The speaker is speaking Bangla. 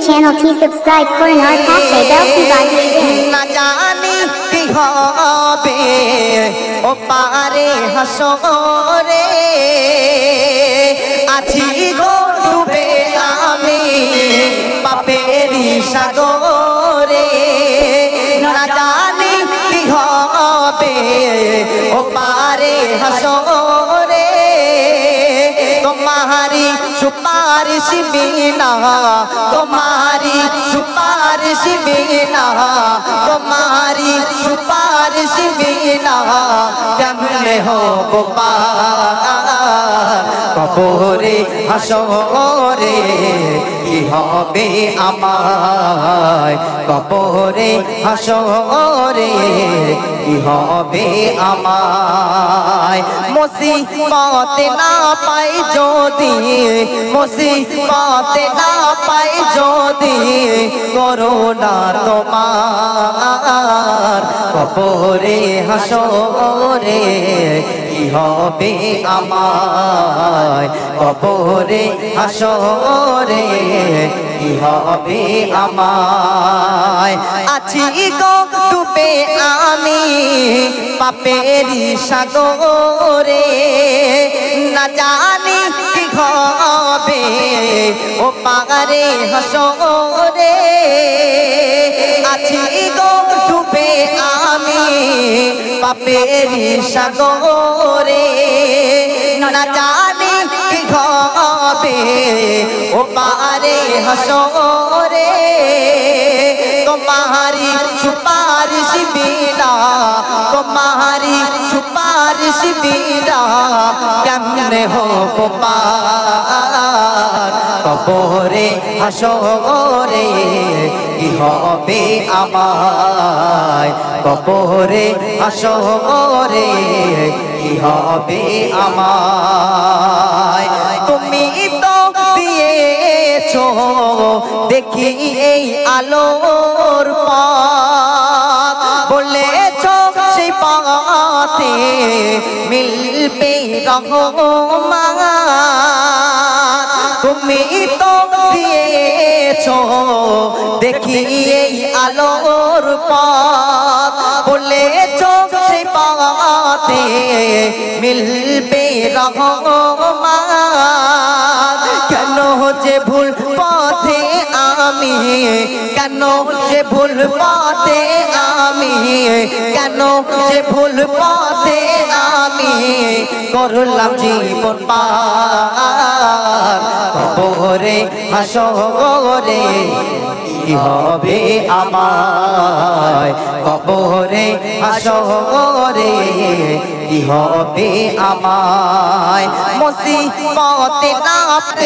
চ্যানেলটি সাবস্ক্রাইব করুন আর পাশে বেলটি বাজিয়ে দিন। না জানি কি হবে ও পারে হাসরে, আছি গো ডুবে আমি পাপেরি সাগরে। না জানি কি হবে ও পারে হাসরে, तुम्हारी सुपारिश बिना, तुम्हारी सुपारिश बिना, तुम्हारी सुपारिश बिना केमने हो पार कबरे हासरे কি হবে আমায় কবরে হাসরে কি হবে আমায়। মুসিবত না পাই যদি, মুসিবত না পাই যদি করোনা তোমার কবরে হাসরে কি হবে আমায় কবরে হাসরে কি হবে আমায়। আছি গো ডুবে আমি পাপেরি সাগরে, না জানি কি হবে ও পারে হাসরে। আছি গো ডুবে আমি পাপেরি সাগরে, না জানি কি হবে ও পারে হাসরে। तुम्हारी सुपारिश बिना, तुम्हारी सुपारिश बिना केमने हो पार कबरे हासरे কি হবে আমায় কবরে হাসরে কি হবে আমায়। তুমি তো দিয়েছো দেখি এই আলোর পথ, বলেছো সেই পথে মিলবে রহমত। তুমি তো দিয়েছো দেখি এই আলোর পথ, বলেছো সেই পথে মিলবে রহমত। কেন যে ভুল পথে আমি, কেন যে ভুল পথে আমি, কেন যে ভুল পথে আমি করলাম জীবন পার কবরে হাসরে কি হবে আমায় কবরে হাসরে কি হবে আমায়। মুসিবত না